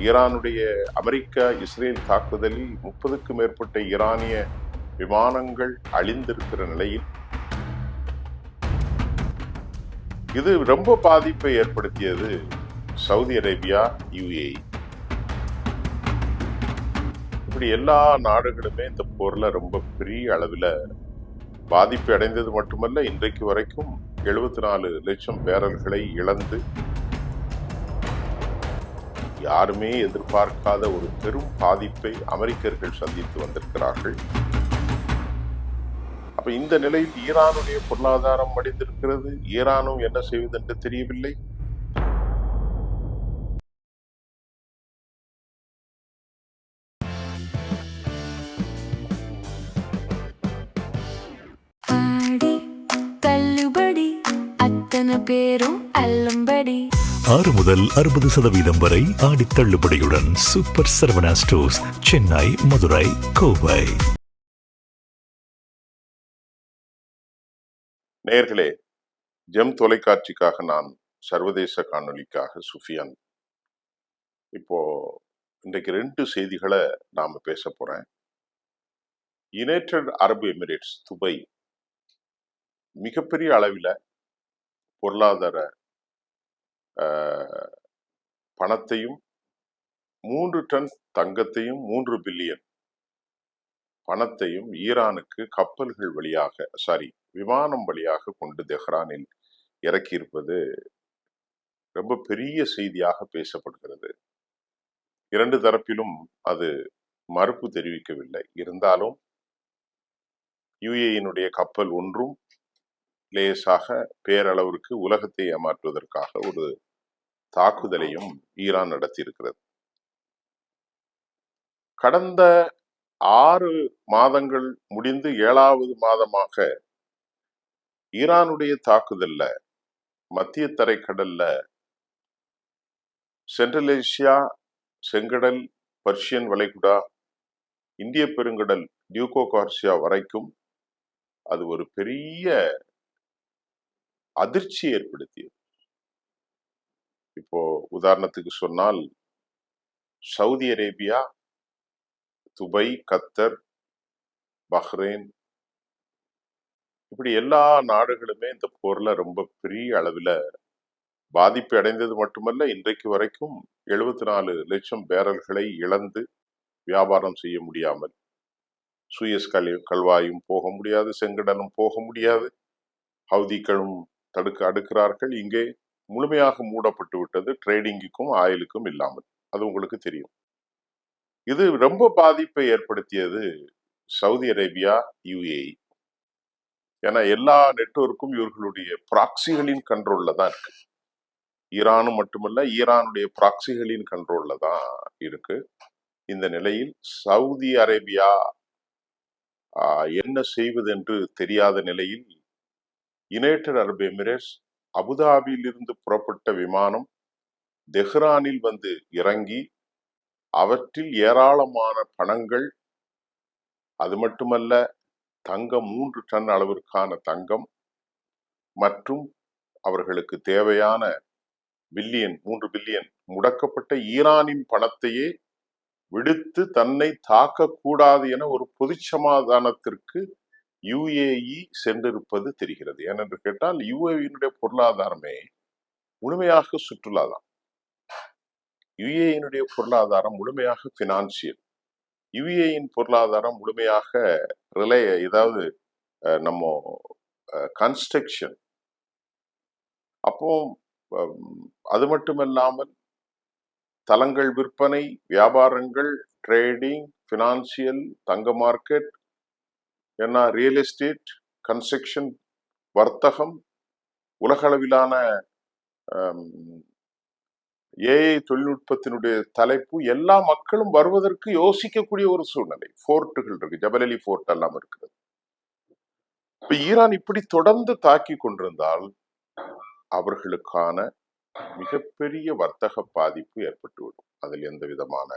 ஈரானுடைய America Israel தாக்குதலில் 30க்கும் மேற்பட்ட ஈரானிய விமானங்கள் அழிந்திருக்கிற நிலையில் இது ரொம்ப பாதிப்பை ஏற்படுத்தியது சவுதி அரேபியா, UAE. இப்படி எல்லா நாடுகளுமே இந்த போர்ல ரொம்ப பெரிய அளவில் பாதிப்பு அடைந்தது மட்டுமல்ல, இன்றைக்கு வரைக்கும் 74 லட்சம் பேரல்களை இழந்து யாருமே எதிர்பார்க்காத ஒரு பெரும் பாதிப்பை அமெரிக்கர்கள் சந்தித்து வந்திருக்கிறார்கள். அப்ப இந்த நிலையில் ஈரானுடைய பொருளாதாரம் மடிந்திருக்கிறது. ஈரானும் என்ன செய்வது என்று தெரியவில்லை. பேரும் அல்லும்படி 6 முதல் 60% வரை ஆடி தள்ளுபடியுடன் சூப்பர் சரவணா ஸ்டோர்ஸ், சென்னை, மதுரை, கோவை. நேயர்களே, ஜெம் தொலைக்காட்சிக்காக நான் சர்வதேச காணொலிக்காக சுஃபியான். இப்போ இன்றைக்கு 2 செய்திகளை நாம பேச போறேன். யுனைடெட் அரபு எமிரேட்ஸ் துபை மிகப்பெரிய அளவில் பொருளாதார பணத்தையும் 3 டன் தங்கத்தையும் 3 பில்லியன் பணத்தையும் ஈரானுக்கு கப்பல்கள் வழியாக விமானம் வழியாக கொண்டு தெஹ்ரானில் இறக்கியிருப்பது ரொம்ப பெரிய செய்தியாக பேசப்படுகிறது. 2 தரப்பிலும் அது மறுப்பு தெரிவிக்கவில்லை. இருந்தாலும் UAE-னுடைய கப்பல் ஒன்றும் லேசாக பேரளவிற்கு உலகத்தை ஏமாற்றுவதற்காக ஒரு தாக்குதலையும் ஈரான் நடத்தியிருக்கிறது. கடந்த 6 மாதங்கள் முடிந்து 7வது மாதமாக ஈரானுடைய தாக்குதல்ல மத்திய தரைக்கடல்ல சென்ட்ரல் ஏசியா, செங்கடல், பர்ஷியன் வளைகுடா, இந்திய பெருங்கடல், டியூகோ கார்சியா வரைக்கும் அது ஒரு பெரிய அதிர்ச்சி ஏற்படுத்தியது. இப்போ உதாரணத்துக்கு சொன்னால், சவுதி அரேபியா, துபை, கத்தர், பஹ்ரைன், இப்படி எல்லா நாடுகளுமே இந்த போர்ல ரொம்ப பெரிய அளவில் பாதிப்பு அடைந்தது மட்டுமல்ல, இன்றைக்கு வரைக்கும் 74 லட்சம் பேரல்களை இழந்து வியாபாரம் செய்ய முடியாமல், சூயஸ் கல்வாயும் போக முடியாது, செங்கடலும் போக முடியாது, ஹவுதிகளும் அடுக்கிறார்கள். இங்கே முழுமையாக மூடப்பட்டு விட்டது, ட்ரேடிங்குக்கும் ஆயிலுக்கும் இல்லாமல். அது உங்களுக்கு தெரியும். இது ரொம்ப பாதிப்பை ஏற்படுத்தியது சவுதி அரேபியா, UAE. ஏன்னா எல்லா நெட்வொர்க்கும் இவர்களுடைய ப்ராக்சிகளின் கண்ட்ரோல்ல தான் இருக்கு. ஈரானும் மட்டுமல்ல, ஈரானுடைய ப்ராக்சிகளின் கண்ட்ரோல்ல தான் இருக்கு. இந்த நிலையில் சவுதி அரேபியா என்ன செய்வது என்று தெரியாத நிலையில் யுனைடெட் அரபு எமிரேட்ஸ் அபுதாபியில் இருந்து புறப்பட்ட விமானம் தெஹ்ரானில் வந்து இறங்கி அவற்றில் ஏராளமான பணங்கள், அது மட்டுமல்ல தங்கம், 3 டன் அளவிற்கான தங்கம் மற்றும் அவர்களுக்கு தேவையான 3 பில்லியன் முடக்கப்பட்ட ஈரானின் பணத்தையே விடுத்து தன்னை தாக்கக்கூடாது என ஒரு பொது சமாதானத்திற்கு UAE சென்றிருப்பது தெரிகிறது. ஏனென்று கேட்டால் UAE-னுடைய பொருளாதாரமே முழுமையாக சுற்றுலா தான். UAE-னுடைய பொருளாதாரம் முழுமையாக பினான்சியல். UAE-ன் பொருளாதாரம் முழுமையாக ஏதாவது நம்ம கன்ஸ்ட்ரக்ஷன். அப்போ அது மட்டுமல்லாமல் தளங்கள் விற்பனை, வியாபாரங்கள், ட்ரேடிங், பினான்சியல், தங்க மார்க்கெட், என்ன ரியல் எஸ்டேட், கன்ஸ்ட்ரக்ஷன், வர்த்தகம், உலகளவிலான AI தொழில்நுட்பத்தினுடைய தலைப்பு, எல்லா மக்களும் வருவதற்கு யோசிக்கக்கூடிய ஒரு சூழ்நிலை. போர்ட்டுகள் இருக்கு, ஜபல் அலி போர்ட் எல்லாம் இருக்கிறது. இப்ப ஈரான் இப்படி தொடர்ந்து தாக்கி கொண்டிருந்தால் அவர்களுக்கான மிகப்பெரிய வர்த்தக பாதிப்பு ஏற்பட்டுவிடும். அதில் எந்த விதமான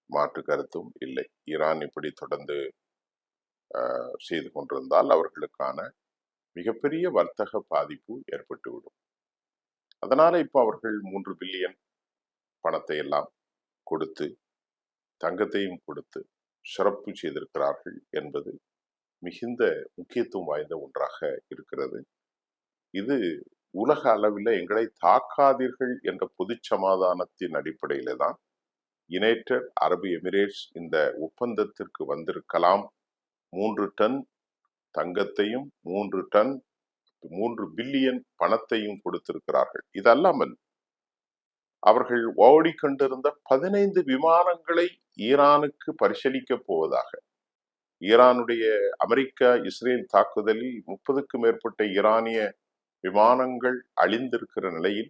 மாற்று கருத்தும் இல்லை. ஈரான் இப்படி தொடர்ந்து செய்து கொண்டிருந்தால் அவர்களுக்கான மிகப்பெரிய வர்த்தக பாதிப்பு ஏற்பட்டுவிடும். அதனால இப்ப அவர்கள் 3 பில்லியன் பணத்தை எல்லாம் கொடுத்து, தங்கத்தையும் கொடுத்து சிறப்பு செய்திருக்கிறார்கள் என்பது மிகுந்த முக்கியத்துவம் வாய்ந்த ஒன்றாக இருக்கிறது. இது உலக அளவில் எங்களை தாக்காதீர்கள் என்ற பொது சமாதானத்தின் அடிப்படையில தான் யுனைடெட் அரபு எமிரேட்ஸ் இந்த ஒப்பந்தத்திற்கு வந்திருக்கலாம். 3 டன் தங்கத்தையும் 3 பில்லியன் பணத்தையும் கொடுத்திருக்கிறார்கள். இதல்லாமல் அவர்கள் ஓடிக்கொண்டிருந்த 15 விமானங்களை ஈரானுக்கு பரிசீலிக்கப் போவதாக, ஈரானுடைய அமெரிக்கா இஸ்ரேல் தாக்குதலில் 30க்கும் மேற்பட்ட ஈரானிய விமானங்கள் அழிந்திருக்கிற நிலையில்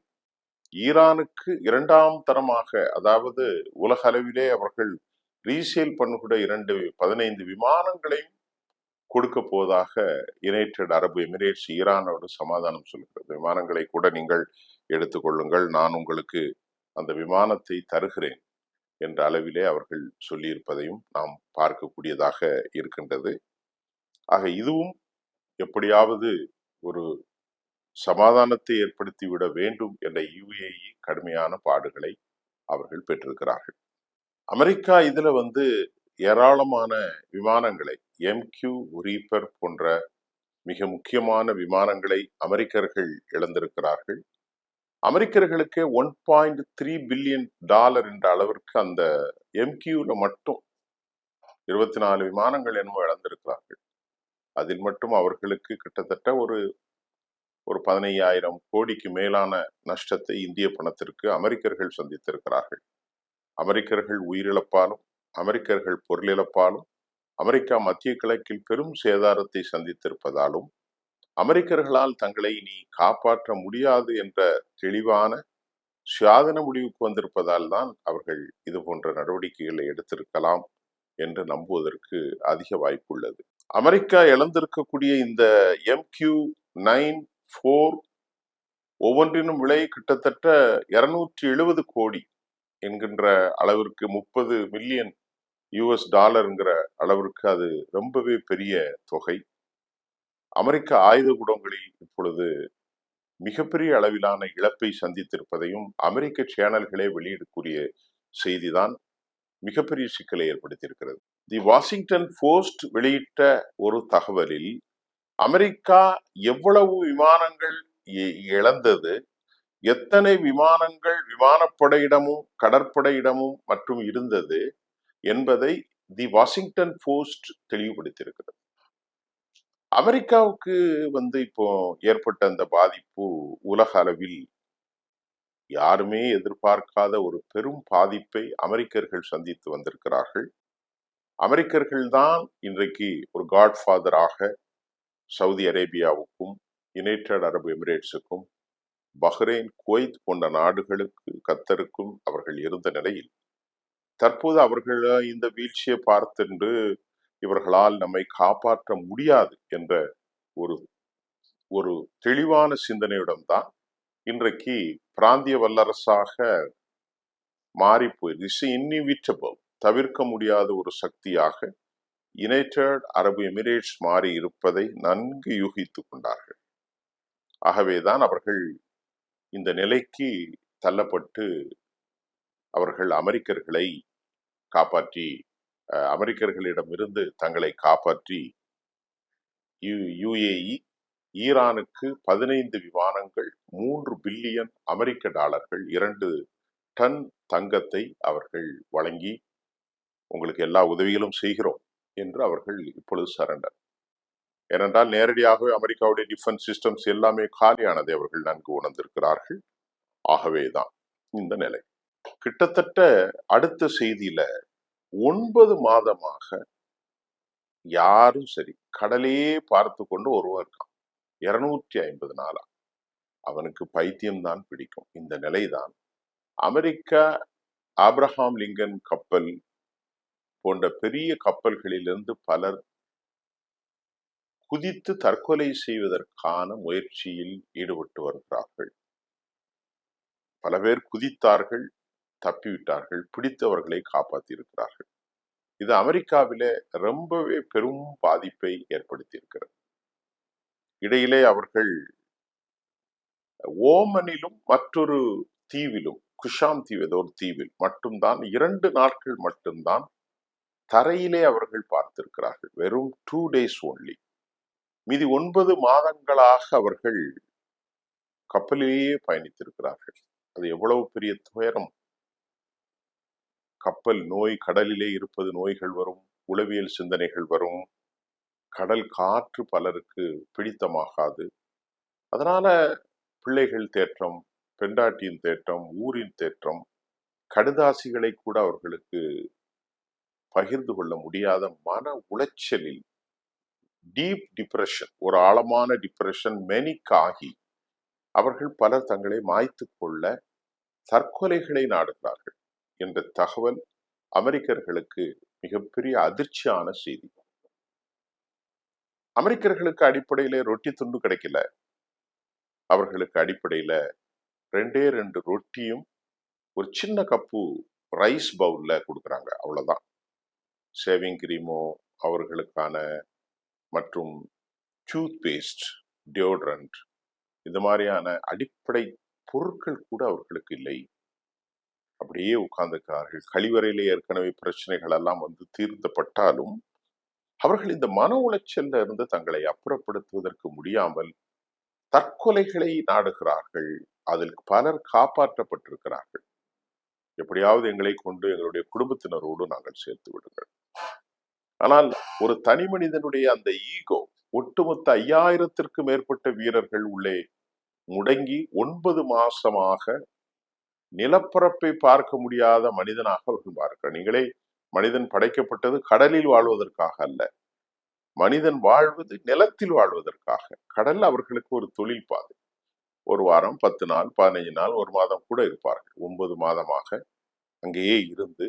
ஈரானுக்கு 2ஆம் தரமாக, அதாவது உலக அளவிலே அவர்கள் ரீசேல் பண்ணுகிற 15 விமானங்களையும் கொடுக்க போவதாக யுனைடெட் அரபு எமிரேட்ஸ் ஈரானோடு சமாதானம் சொல்கிறது. விமானங்களை கூட நீங்கள் எடுத்துக்கொள்ளுங்கள், நான் உங்களுக்கு அந்த விமானத்தை தருகிறேன் என்ற அளவிலே அவர்கள் சொல்லியிருப்பதையும் நாம் பார்க்கக்கூடியதாக இருக்கின்றது. ஆக இதுவும் எப்படியாவது ஒரு சமாதானத்தை ஏற்படுத்திவிட வேண்டும் என்ற UAE கடுமையான பாடுகளை அவர்கள் பெற்றிருக்கிறார்கள். அமெரிக்கா இதுல ஏராளமான விமானங்களை, MQ ரீப்பர் போன்ற மிக முக்கியமான விமானங்களை அமெரிக்கர்கள் இழந்திருக்கிறார்கள். அமெரிக்கர்களுக்கே $1.3 பில்லியன் என்ற அளவிற்கு அந்த MQல மட்டும் 24 விமானங்கள் என்னமோ இழந்திருக்கிறார்கள். அதில் மட்டும் அவர்களுக்கு கிட்டத்தட்ட ஒரு 15,000 கோடிக்கு மேலான நஷ்டத்தை இந்திய பணத்திற்கு அமெரிக்கர்கள் சந்தித்திருக்கிறார்கள். அமெரிக்கர்கள் உயிரிழப்பாலும், அமெரிக்கர்கள் பொருளிழப்பாலும், அமெரிக்கா மத்திய கிழக்கில் பெரும் சேதாரத்தை சந்தித்திருப்பதாலும், அமெரிக்கர்களால் தங்களை இனி காப்பாற்ற முடியாது என்ற தெளிவான சுயாதீன முடிவுக்கு வந்திருப்பதால் தான் அவர்கள் இது போன்ற நடவடிக்கைகளை எடுத்திருக்கலாம் என்று நம்புவதற்கு அதிக வாய்ப்பு உள்ளது. அமெரிக்கா இழந்திருக்கக்கூடிய இந்த MQ-9 ஒவ்வொன்றினும் விலை கிட்டத்தட்ட 270 கோடி என்கின்ற அளவிற்கு, $30 மில்லியன் அளவிற்கு அது ரொம்பவே பெரிய தொகை. அமெரிக்க ஆயுத குடங்களில் இப்பொழுது மிகப்பெரிய அளவிலான இழப்பை சந்தித்திருப்பதையும் அமெரிக்க சேனல்களே வெளியிடக்கூடிய செய்திதான் மிகப்பெரிய சிக்கலை ஏற்படுத்தியிருக்கிறது. தி வாஷிங்டன் போஸ்ட் வெளியிட்ட ஒரு தகவலில் அமெரிக்கா எவ்வளவு விமானங்கள் இழந்தது, எத்தனை விமானங்கள் விமானப்படையிடமும் கடற்படையிடமும் மற்றும் இருந்தது என்பதை தி வாஷிங்டன் போஸ்ட் தெளிவுபடுத்தியிருக்கிறது. அமெரிக்காவுக்கு இப்போ ஏற்பட்ட அந்த பாதிப்பு உலக அளவில் யாருமே எதிர்பார்க்காத ஒரு பெரும் பாதிப்பை அமெரிக்கர்கள் சந்தித்து வந்திருக்கிறார்கள். அமெரிக்கர்கள் தான் இன்றைக்கு ஒரு காட்ஃபாதராக சவுதி அரேபியாவுக்கும், யுனைடெட் அரபு எமிரேட்ஸுக்கும், பஹ்ரைன், குவைத் போன்ற நாடுகளுக்கு, கத்தருக்கும் அவர்கள் இருந்த நிலையில் தற்போது அவர்கள் இந்த வீழ்ச்சியை பார்த்து இவர்களால் நம்மை காப்பாற்ற முடியாது என்ற ஒரு தெளிவான சிந்தனையுடன் தான் இன்றைக்கு பிராந்திய வல்லரசாக மாறி போயிருக்கு. இன்இவிட்டபிள், தவிர்க்க முடியாத ஒரு சக்தியாக யுனைடெட் அரபு எமிரேட்ஸ் மாறி இருப்பதை நன்கு யூகித்துக் கொண்டார்கள். ஆகவேதான் அவர்கள் இந்த நிலைக்கு தள்ளப்பட்டு அவர்கள் அமெரிக்கர்களை காப்பாற்றி, அமெரிக்கர்களிடமிருந்து தங்களை காப்பாற்றி UAE ஈரானுக்கு 15 விமானங்கள், $3 பில்லியன், 2 டன் தங்கத்தை அவர்கள் வழங்கி உங்களுக்கு எல்லா உதவிகளும் செய்கிறோம் என்று அவர்கள் இப்பொழுது சரண்டர். ஏனென்றால் நேரடியாகவே அமெரிக்காவுடைய டிஃபென்ஸ் சிஸ்டம்ஸ் எல்லாமே காலியானதை அவர்கள் நன்கு உணர்ந்திருக்கிறார்கள். ஆகவேதான் இந்த நிலை. கிட்டத்தட்ட அடுத்த செய்தியில 9 மாதமாக யாரும் சரி கடலையே பார்த்து கொண்டு ஒருவன் இருக்கான். 250 நாளா அவனுக்கு பைத்தியம்தான் பிடிக்கும். இந்த நிலைதான் அமெரிக்கா ஆப்ரஹாம் லிங்கன் கப்பல் போன்ற பெரிய கப்பல்களிலிருந்து பலர் குதித்து தற்கொலை செய்வதற்கான முயற்சியில் ஈடுபட்டு வருகிறார்கள். பல பேர் குதித்தார்கள், தப்பிவிட்டார்கள், பிடித்தவர்களை காப்பாற்றி இருக்கிறார்கள். இது அமெரிக்காவிலே ரொம்பவே பெரும் பாதிப்பை ஏற்படுத்தி இருக்கிறது. இடையிலே அவர்கள் ஓமனிலும் மற்றொரு தீவிலும் குஷாம் தீவு ஏதோ ஒரு தீவில் மட்டும்தான் 2 நாட்கள் மட்டும்தான் தரையிலே அவர்கள் பார்த்திருக்கிறார்கள். வெறும் 2 days only. மீதி 9 மாதங்களாக அவர்கள் கப்பலிலேயே பயணித்திருக்கிறார்கள். அது எவ்வளவு பெரிய துயரம். கப்பல் நோய், கடலிலே இருப்பது நோய்கள் வரும், உளவியல் சிந்தனைகள் வரும், கடல் காற்று பலருக்கு பிடித்தமாகாது. அதனால பிள்ளைகள் தேற்றம், பெண்டாட்டியின் தேற்றம், ஊரின் தேற்றம், கடுதாசிகளை கூட அவர்களுக்கு பகிர்ந்து கொள்ள முடியாத மன உளைச்சலில் டீப் டிப்ரெஷன், ஒரு ஆழமான டிப்ரெஷன் மெனிக் ஆகி அவர்கள் பலர் தங்களை மாய்த்து கொள்ள தற்கொலைகளை நாடுகிறார்கள் என்ற தகவல் அமெரிக்கர்களுக்கு மிகப்பெரிய அதிர்ச்சியான செய்தி. அமெரிக்கர்களுக்கு அடிப்படையில ரொட்டி துண்டு கிடைக்கல. அவர்களுக்கு அடிப்படையில 2 ரொட்டியும் ஒரு சின்ன கப்பு ரைஸ் பவுல்ல கொடுக்குறாங்க, அவ்வளவுதான். ஷேவிங் கிரீமோ அவர்களுக்கான மற்றும் டூத் பேஸ்ட், டியோட்ரண்ட், இந்த மாதிரியான அடிப்படை பொருட்கள் கூட அவர்களுக்கு இல்லை. அப்படியே உட்கார்ந்துக்கிறார்கள். கழிவறையிலே ஏற்கனவே பிரச்சனைகள் எல்லாம் வந்து தீர்ந்தப்பட்டாலும் அவர்கள் இந்த மன உளைச்சல்ல இருந்து தங்களை அப்புறப்படுத்துவதற்கு முடியாமல் தற்கொலைகளை நாடுகிறார்கள். அதில் பலர் காப்பாற்றப்பட்டிருக்கிறார்கள். எப்படியாவது எங்களை கொண்டு எங்களுடைய குடும்பத்தினரோடு நாங்கள் சேர்த்து விடுங்கள். ஆனால் ஒரு தனி மனிதனுடைய அந்த ஈகோ, ஒட்டுமொத்த 5000த்திற்கும் மேற்பட்ட வீரர்கள் உள்ளே முடங்கி 9 மாசமாக நிலப்பரப்பை பார்க்க முடியாத மனிதனாக அவர்கள் பார்க்கிறார். நீங்களே, மனிதன் படைக்கப்பட்டது கடலில் வாழ்வதற்காக அல்ல, மனிதன் வாழ்வது நிலத்தில் வாழ்வதற்காக. கடல் அவர்களுக்கு ஒரு தொழில் பாதை. ஒரு வாரம், 10 நாள், 15 நாள், ஒரு மாதம் கூட இருப்பார்கள். 9 மாதமாக அங்கேயே இருந்து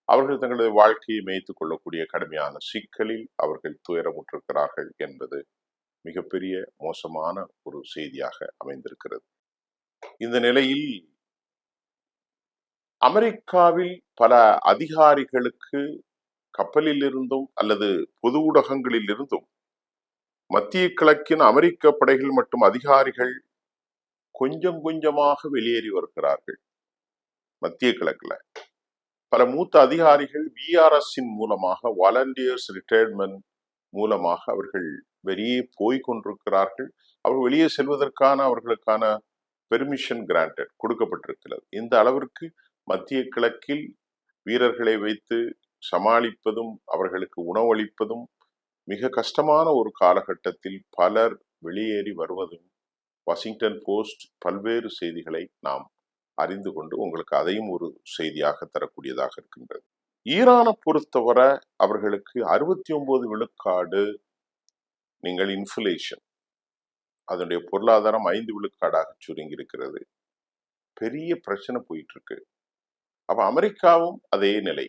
அவர்கள் தங்களது வாழ்க்கையை மேய்த்துக் கொள்ளக்கூடிய கடுமையான சிக்கலில் அவர்கள் துயரமுற்றிருக்கிறார்கள் என்பது மிகப்பெரிய மோசமான ஒரு செய்தியாக அமைந்திருக்கிறது. இந்த நிலையில் அமெரிக்காவில் பல அதிகாரிகளுக்கு கப்பலில் இருந்தும் அல்லது பொது ஊடகங்களில் இருந்தும் மத்திய கிழக்கின் அமெரிக்க படைகள் மற்றும் அதிகாரிகள் கொஞ்சம் கொஞ்சமாக வெளியேறி வருகிறார்கள். மத்திய கிழக்குல பல மூத்த அதிகாரிகள் விஆர்எஸ்ஸின் மூலமாக, வாலண்டியர்ஸ் ரிட்டையர்மெண்ட் மூலமாக அவர்கள் வெளியே போய் கொண்டிருக்கிறார்கள். அவர்கள் வெளியே செல்வதற்கான அவர்களுக்கான பெர்மிஷன் கிராண்டட் கொடுக்கப்பட்டிருக்கிறது. இந்த அளவிற்கு மத்திய கிழக்கில் வீரர்களை வைத்து சமாளிப்பதும் அவர்களுக்கு உணவளிப்பதும் மிக கஷ்டமான ஒரு காலகட்டத்தில் பலர் வெளியேறி வருவதும் வாஷிங்டன் போஸ்ட் பல்வேறு செய்திகளை நாம் அறிந்து கொண்டு உங்களுக்கு அதையும் ஒரு செய்தியாக தரக்கூடியதாக இருக்கின்றது. ஈரானை பொறுத்தவரை அவர்களுக்கு 69 விழுக்காடு நீங்கள் இன்ஃப்ளேஷன், அதனுடைய பொருளாதாரம் 5 விழுக்காடாக சுருங்கி இருக்கிறது. பெரிய பிரச்சனை போயிட்டு இருக்கு. அப்ப அமெரிக்காவும் அதே நிலை.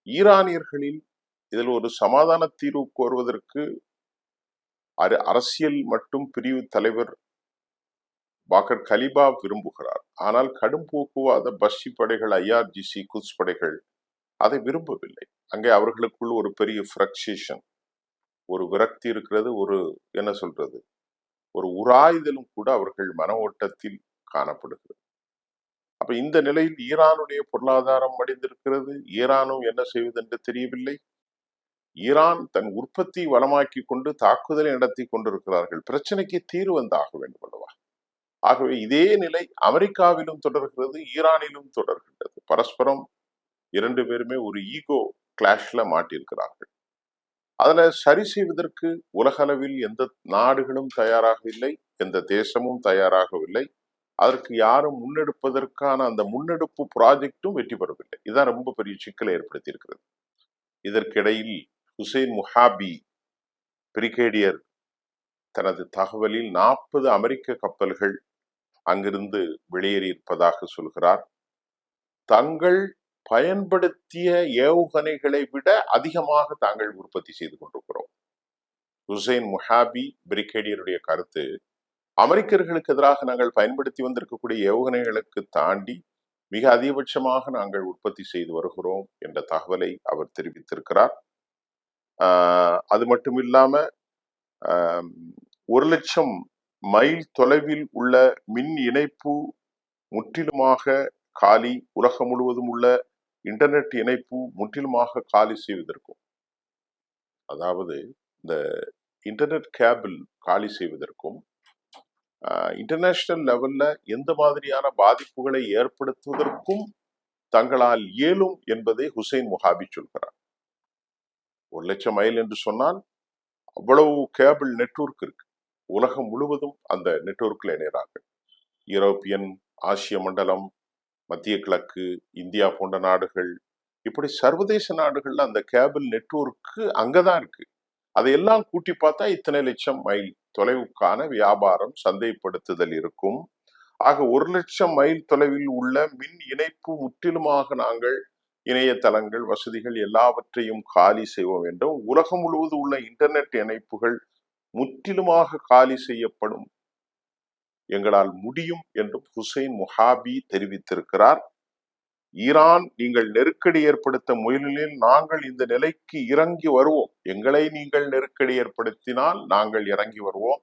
ஈரானியர்களில் இதில் ஒரு சமாதான தீர்வு கோருவதற்கு அரசியல் மற்றும் பிரிவு தலைவர் பாக்கர் கலிபா விரும்புகிறார். ஆனால் கடும் போக்குவாத பஷி படைகள், ஐஆர்ஜிசி, குத்ஸ் படைகள் அதை விரும்பவில்லை. அங்கே அவர்களுக்குள் ஒரு பெரிய ஃப்ரக்ஷேஷன், ஒரு விரக்தி இருக்கிறது, ஒரு என்ன சொல்றது, ஒரு உராய்தலும் கூட அவர்கள் மன ஓட்டத்தில் காணப்படுகிறது. அப்ப இந்த நிலையில் ஈரானுடைய பொருளாதாரம் மடிந்திருக்கிறது. ஈரானும் என்ன செய்வது என்று தெரியவில்லை. ஈரான் தன் உற்பத்தி வளமாக்கி கொண்டு தாக்குதலை நடத்தி கொண்டிருக்கிறார்கள். பிரச்சனைக்கு தீர்வு வந்தாக வேண்டும் அல்லவா? ஆகவே இதே நிலை அமெரிக்காவிலும் தொடர்கிறது, ஈரானிலும் தொடர்கின்றது. பரஸ்பரம் 2 பேருமே ஒரு ஈகோ கிளாஷ்ல மாட்டியிருக்கிறார்கள். அதுல சரி செய்வதற்கு உலக அளவில் எந்த நாடுகளும் தயாராக இல்லை, எந்த தேசமும் தயாராகவில்லை. அதற்கு யாரும் முன்னெடுப்பதற்கான அந்த முன்னெடுப்பு ப்ராஜெக்டும் வெற்றி பெறவில்லை. இதுதான் ரொம்ப பெரிய சிக்கலை ஏற்படுத்தி இருக்கிறது. இதற்கிடையில் ஹுசைன் முஹாபி பிரிகேடியர் தனது தகவலில் 40 அமெரிக்க கப்பல்கள் அங்கிருந்து வெளியேறி இருப்பதாக சொல்கிறார். தங்கள் பயன்படுத்திய ஏவுகணைகளை விட அதிகமாக தாங்கள் உற்பத்தி செய்து கொண்டிருக்கிறோம். ஹுசைன் முஹாபி பிரிகேடியருடைய கருத்து, அமெரிக்கர்களுக்கு எதிராக நாங்கள் பயன்படுத்தி வந்திருக்கக்கூடிய ஏவுகணைகளுக்கு தாண்டி மிக அதிகபட்சமாக நாங்கள் உற்பத்தி செய்து வருகிறோம் என்ற தகவலை அவர் தெரிவித்திருக்கிறார். அது மட்டும் இல்லாம 1,00,000 மைல் தொலைவில் உள்ள மின் இணைப்பு முற்றிலுமாக காலி, உலகம் முழுவதும் உள்ள இன்டர்நெட் இணைப்பு முற்றிலுமாக காலி செய்வதற்கும், அதாவது இந்த இன்டர்நெட் கேபிள் காலி செய்வதற்கும் இன்டர்நேஷனல் லெவல்ல எந்த மாதிரியான பாதிப்புகளை ஏற்படுத்துவதற்கும் தங்களால் இயலும் என்பதை ஹுசைன் முஹாபி சொல்கிறார். 1,00,000 மைல் என்று சொன்னால் அவ்வளவு கேபிள் நெட்வொர்க் இருக்கு. உலகம் முழுவதும் அந்த நெட்வொர்க்கில் இணைகிறார்கள். யூரோப்பியன், ஆசிய மண்டலம், மத்திய கிழக்கு, இந்தியா போன்ற நாடுகள், இப்படி சர்வதேச நாடுகள்ல அந்த கேபிள் நெட்வொர்க்கு அங்கதான் இருக்கு. அதையெல்லாம் கூட்டி பார்த்தா இத்தனை லட்சம் மைல் தொலைவுக்கான வியாபாரம், சந்தைப்படுத்துதல் இருக்கும். ஆக 1,00,000 மைல் தொலைவில் உள்ள மின் இணைப்பு முற்றிலுமாக நாங்கள் இணையதளங்கள், வசதிகள் எல்லாவற்றையும் காலி செய்வோம் என்றும், உலகம் முழுவதும் உள்ள இன்டர்நெட் இணைப்புகள் முற்றிலுமாக காலி செய்யப்படும், எங்களால் முடியும் என்றும் ஹுசைன் முஹாபி தெரிவித்திருக்கிறார். ஈரான் நீங்கள் நெருக்கடி ஏற்படுத்த முயலில் நாங்கள் இந்த நிலைக்கு இறங்கி வருவோம். எங்களை நீங்கள் நெருக்கடி ஏற்படுத்தினால் நாங்கள் இறங்கி வருவோம்.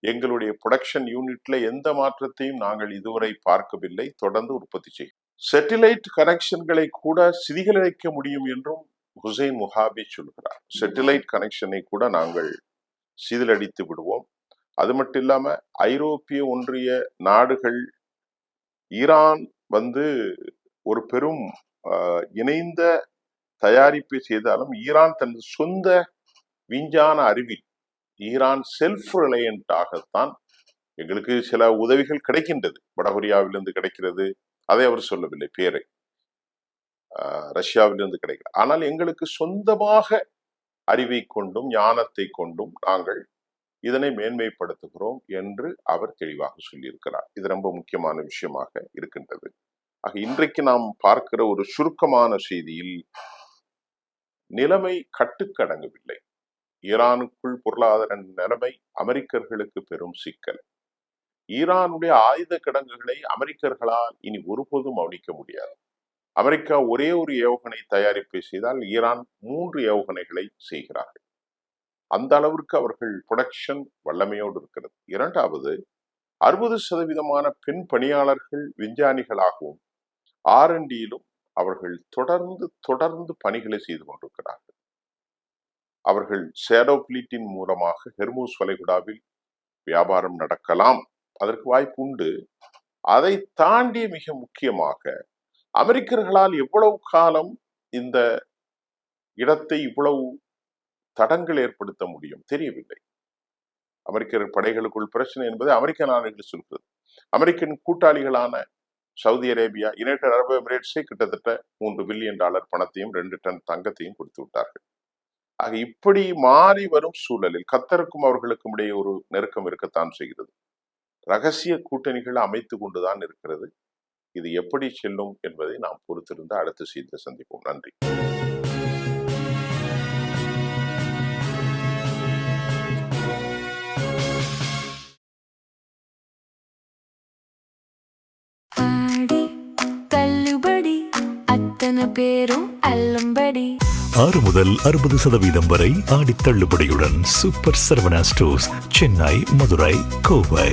எங்களுடைய ப்ரொடக்ஷன் யூனிட்ல எந்த மாற்றத்தையும் நாங்கள் இதுவரை பார்க்கவில்லை. தொடர்ந்து உற்பத்தி செய்யும். சேட்டிலைட் கனெக்ஷன்களை கூட சிதிலடைக்க முடியும் என்றும் ஹுசைன் முஹாபி சொல்கிறார். சேட்டிலைட் கனெக்ஷனை கூட நாங்கள் சிதிலடித்து விடுவோம். அது மட்டும் இல்லாம ஐரோப்பிய ஒன்றிய நாடுகள் ஈரான் ஒரு பெரும் இணைந்த தயாரிப்பை செய்தாலும் ஈரான் தன் சொந்த விஞ்ஞான அறிவில் ஈரான் செல்ஃப் ரிலையன்டாகத்தான், எங்களுக்கு சில உதவிகள் கிடைக்கின்றது, வடகொரியாவிலிருந்து கிடைக்கிறது, அதை அவர் சொல்லவில்லை பேரை, ரஷ்யாவிலிருந்து கிடைக்கிறது. ஆனால் எங்களுக்கு சொந்தமாக அறிவை கொண்டும் ஞானத்தை கொண்டும் நாங்கள் இதனை மேன்மைப்படுத்துகிறோம் என்று அவர் தெளிவாக சொல்லியிருக்கிறார். இது ரொம்ப முக்கியமான விஷயமாக இருக்கின்றது. ஆக இன்றைக்கு நாம் பார்க்கிற ஒரு சுருக்கமான செய்தியில், நிலைமை கட்டுக்கடங்கவில்லை. ஈரானுக்குள் பொருளாதார நிலைமை அமெரிக்கர்களுக்கு பெரும் சிக்கல். ஈரானுடைய ஆயுத கிடங்குகளை அமெரிக்கர்களால் இனி ஒருபோதும் அழிக்க முடியாது. அமெரிக்கா ஒரே ஒரு ஏவுகணை தயாரிப்பை செய்தால் ஈரான் 3 ஏவுகணைகளை செய்கிறார்கள். அந்த அளவிற்கு அவர்கள் ப்ரொடக்ஷன் வல்லமையோடு இருக்கிறது. இரண்டாவது, 60% பெண் பணியாளர்கள் விஞ்ஞானிகளாகவும் R&Dயிலும் அவர்கள் தொடர்ந்து பணிகளை செய்து கொண்டிருக்கிறார்கள். அவர்கள் ஷேடோ பிளீட்டின் மூலமாக ஹெர்மூஸ் வளைகுடாவில் வியாபாரம் நடக்கலாம், அதற்கு வாய்ப்பு உண்டு. அதை தாண்டி மிக முக்கியமாக அமெரிக்கர்களால் எவ்வளவு காலம் இந்த இடத்தை இவ்வளவு தடங்கள் ஏற்படுத்த முடியும் தெரியவில்லை. அமெரிக்க படைகளுக்குள் பிரச்சனை என்பதை அமெரிக்க நாடுகள் சொல்கிறது. அமெரிக்கன் கூட்டாளிகளான சவுதி அரேபியா, யுனைடெட் அரபு எமிரேட்ஸை கிட்டத்தட்ட $3 பில்லியன் பணத்தையும் 2 டன் தங்கத்தையும் கொடுத்து விட்டார்கள். ஆக இப்படி மாறி வரும் சூழலில் கத்தருக்கும் அவர்களுக்கும் இடையே ஒரு நெருக்கம் இருக்கத்தான் செய்கிறது. ரகசிய கூட்டணிகள் அமைத்து கொண்டுதான் இருக்கிறது. இது எப்படி செல்லும் என்பதை நாம் பொறுத்திருந்து அடுத்த செய்தியை சந்திப்போம். நன்றி. பேரும் அல்லும்படி 6 முதல் 60% வரை ஆடி தள்ளுபடியுடன் சூப்பர் சரவணா ஸ்டோர்ஸ், சென்னை, மதுரை, கோவை.